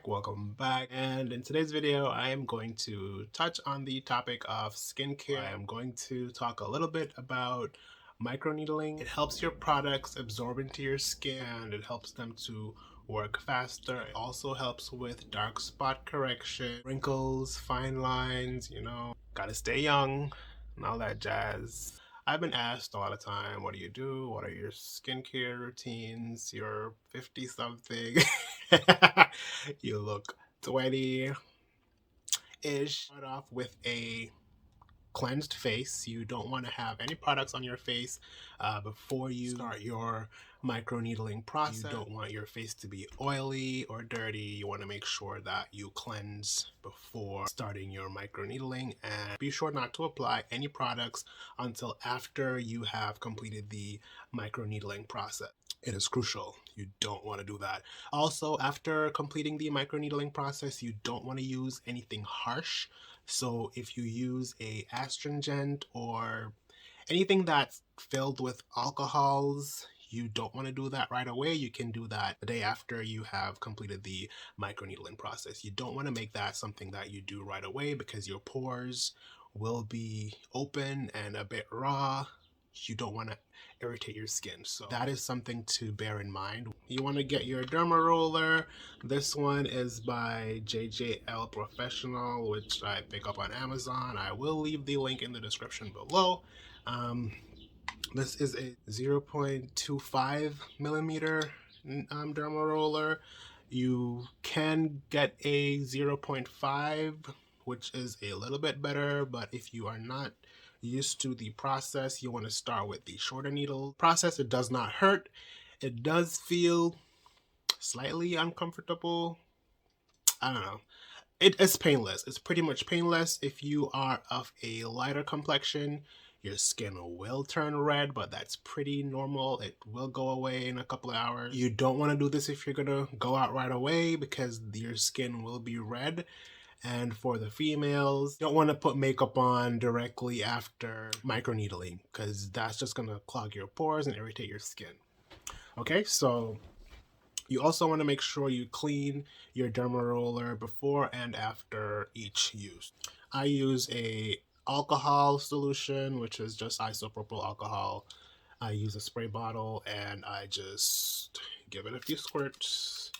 Welcome back, and in today's video I am going to touch on the topic of skincare. I am going to talk a little bit about microneedling. It helps your products absorb into your skin and it helps them to work faster. It also helps with dark spot correction, wrinkles, fine lines, gotta stay young and all that jazz. I've been asked all the time, what do you do? What are your skincare routines? You're 50 something. You look 20-ish. Start off with a cleansed face. You don't want to have any products on your face before you start your microneedling process. You don't want your face to be oily or dirty. You want to make sure that you cleanse before starting your microneedling, and be sure not to apply any products until after you have completed the microneedling process. It is crucial. You don't want to do that. Also, after completing the microneedling process, you don't want to use anything harsh. So if you use a astringent or anything that's filled with alcohols, you don't want to do that right away. You can do that the day after you have completed the microneedling process. You don't want to make that something that you do right away because your pores will be open and a bit raw. You don't want to irritate your skin. So that is something to bear in mind. You want to get your Dermaroller. This one is by JJL Professional, which I pick up on Amazon. I will leave the link in the description below. This is a 0.25 millimeter Dermaroller. You can get a 0.5, which is a little bit better, but if you are not used to the process, you want to start with the shorter needle process. It does not hurt. It does feel slightly uncomfortable. I don't know. It is painless. It's pretty much painless. If you are of a lighter complexion, your skin will turn red, but that's pretty normal. It will go away in a couple of hours. You don't want to do this if you're gonna go out right away because your skin will be red. And for the females, you don't want to put makeup on directly after microneedling because that's just gonna clog your pores and irritate your skin. Okay, so you also want to make sure you clean your Dermaroller before and after each use. I use a alcohol solution, which is just isopropyl alcohol. I use a spray bottle and I just give it a few squirts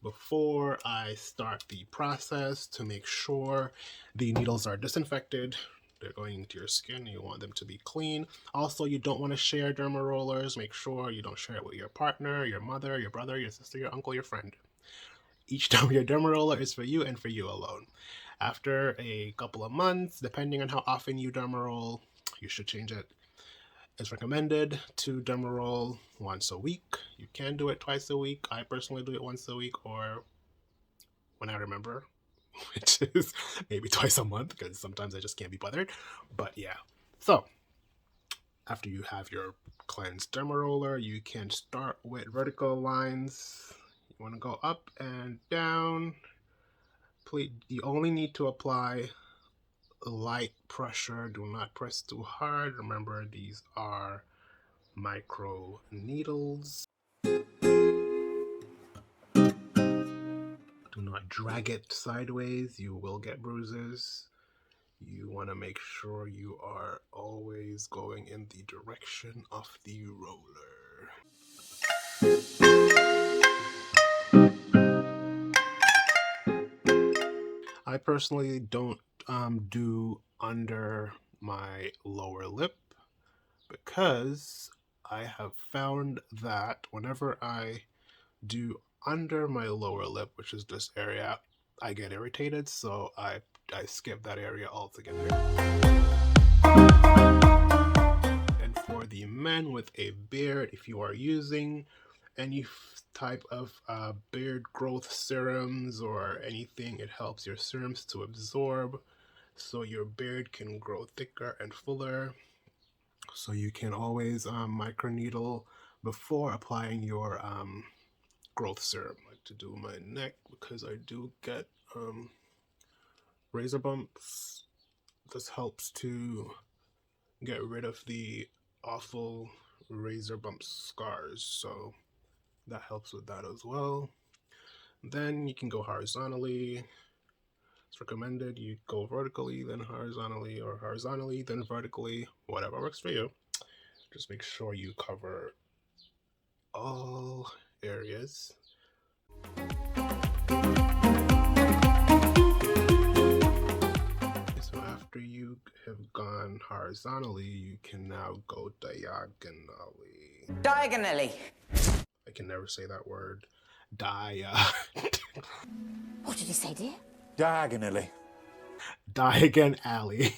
before I start the process to make sure the needles are disinfected. They're going into your skin. You want them to be clean. Also, you don't want to share Dermarollers. Make sure you don't share it with your partner, your mother, your brother, your sister, your uncle, your friend. Each time your Dermaroller is for you and for you alone. After a couple of months, depending on how often you Dermaroll, you should change it. It's recommended to Dermaroll once a week. You can do it twice a week. I personally do it once a week or when I remember, which is maybe twice a month because sometimes I just can't be bothered. But yeah. So after you have your cleansed Dermaroller, you can start with vertical lines. You want to go up and down. Please, you only need to apply light pressure. Do not press too hard. Remember, these are micro needles. Do not drag it sideways. You will get bruises. You want to make sure you are always going in the direction of the roller. I personally don't do under my lower lip because I have found that whenever I do under my lower lip, which is this area, I get irritated, so I skip that area altogether. And for the men with a beard, if you are using any type of beard growth serums or anything, it helps your serums to absorb so your beard can grow thicker and fuller. So you can always microneedle before applying your growth serum. I like to do my neck because I do get razor bumps. This helps to get rid of the awful razor bump scars, so that helps with that as well. Then you can go horizontally. It's recommended you go vertically, then horizontally, or horizontally, then vertically, whatever works for you. Just make sure you cover all areas. So after you have gone horizontally, you can now go diagonally. Diagonally. I can never say that word. What did you say, dear? Diagonally. Diagon alley.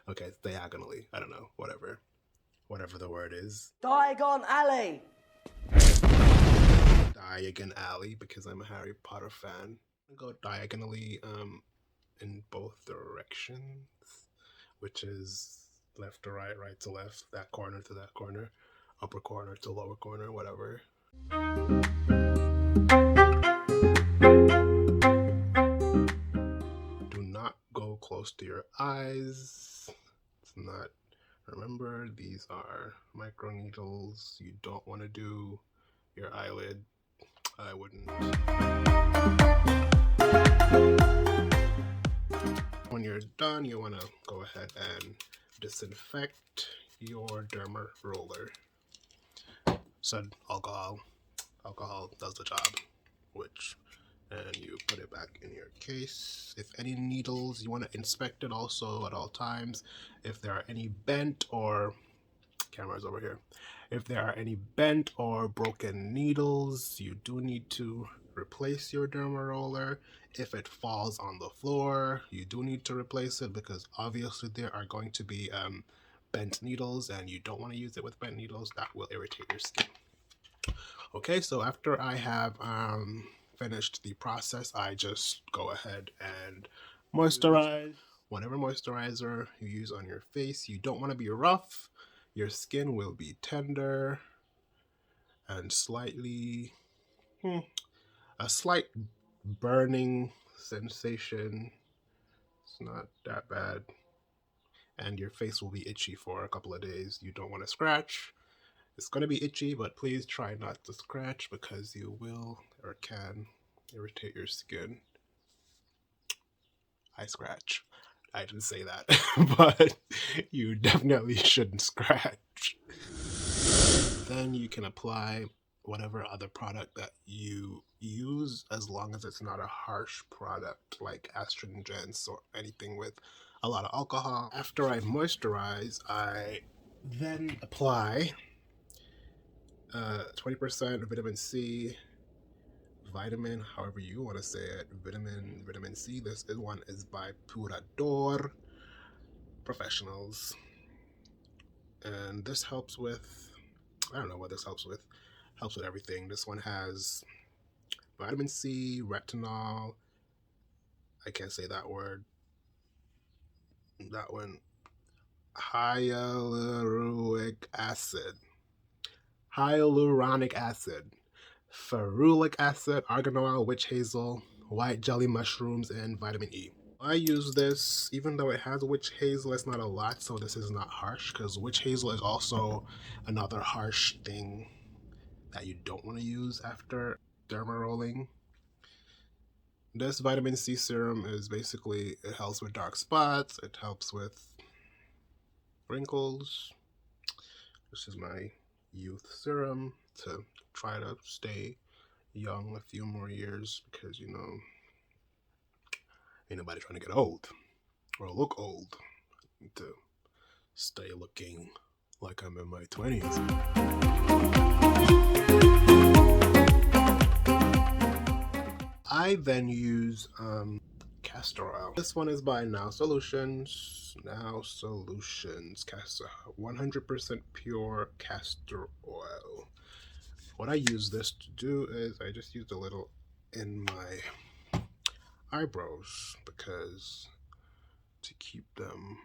Okay, it's diagonally. I don't know. Whatever the word is. Diagon alley. Diagon alley, because I'm a Harry Potter fan. I go diagonally in both directions, which is left to right, right to left, that corner to that corner, upper corner to lower corner, whatever. Do not go close to your eyes. It's not, remember, these are microneedles. You don't want to do your eyelid. I wouldn't. When you're done, you want to go ahead and disinfect your Dermarolling. Said alcohol does the job, and you put it back in your case. If any needles, you want to inspect it also at all times. If there are any bent or, camera's over here, if there are any bent or broken needles, you do need to replace your Dermarolling. If it falls on the floor, you do need to replace it, because obviously there are going to be bent needles, and you don't want to use it with bent needles. That will irritate your skin. Okay, so after I have finished the process, I just go ahead and moisturize. Whatever moisturizer you use on your face, you don't want to be rough. Your skin will be tender and slightly, a slight burning sensation. It's not that bad. And your face will be itchy for a couple of days. You don't want to scratch. It's going to be itchy, but please try not to scratch, because you will or can irritate your skin. I scratch. I didn't say that, but you definitely shouldn't scratch. Then you can apply whatever other product that you use, as long as it's not a harsh product like astringents or anything with a lot of alcohol. After I moisturize, I then apply 20% vitamin C, vitamin, however you want to say it, vitamin C. This one is by Purador Professionals, and this helps with, I don't know what this helps with everything. This one has vitamin C, retinol, I can't say that word, that one, hyaluronic acid, ferulic acid, argan oil, witch hazel, white jelly mushrooms, and vitamin E. I use this, even though it has witch hazel, it's not a lot, so this is not harsh, because witch hazel is also another harsh thing that you don't want to use after dermarolling. This vitamin C serum is basically, it helps with dark spots, it helps with wrinkles. This is my youth serum to try to stay young a few more years, because, you know, ain't nobody trying to get old or look old. I need to stay looking like I'm in my 20s. I then use castor oil. This one is by Now Solutions. Now Solutions Castor, 100% pure castor oil. What I use this to do is I just used a little in my eyebrows, because to keep them,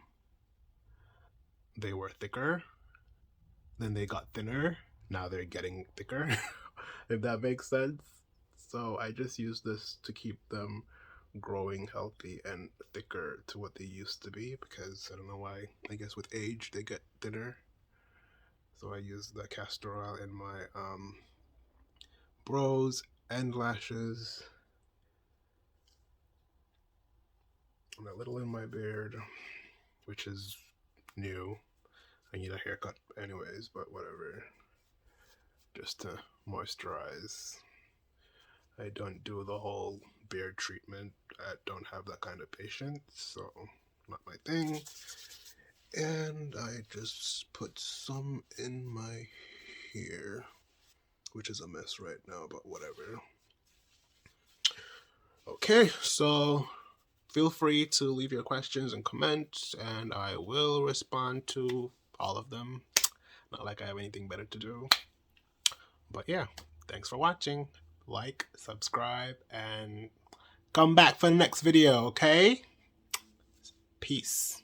they were thicker, then they got thinner, now they're getting thicker, if that makes sense. So I just use this to keep them growing healthy and thicker to what they used to be, because I don't know why, I guess with age they get thinner. So I use the castor oil in my brows and lashes, and a little in my beard, which is new. I need a haircut anyways, but whatever. Just to moisturize. I don't do the whole beard treatment. I don't have that kind of patience, so not my thing. And I just put some in my hair, which is a mess right now, but whatever. Okay, so feel free to leave your questions and comments, and I will respond to all of them. Not like I have anything better to do. But yeah, thanks for watching. Like, subscribe, and come back for the next video, okay? Peace.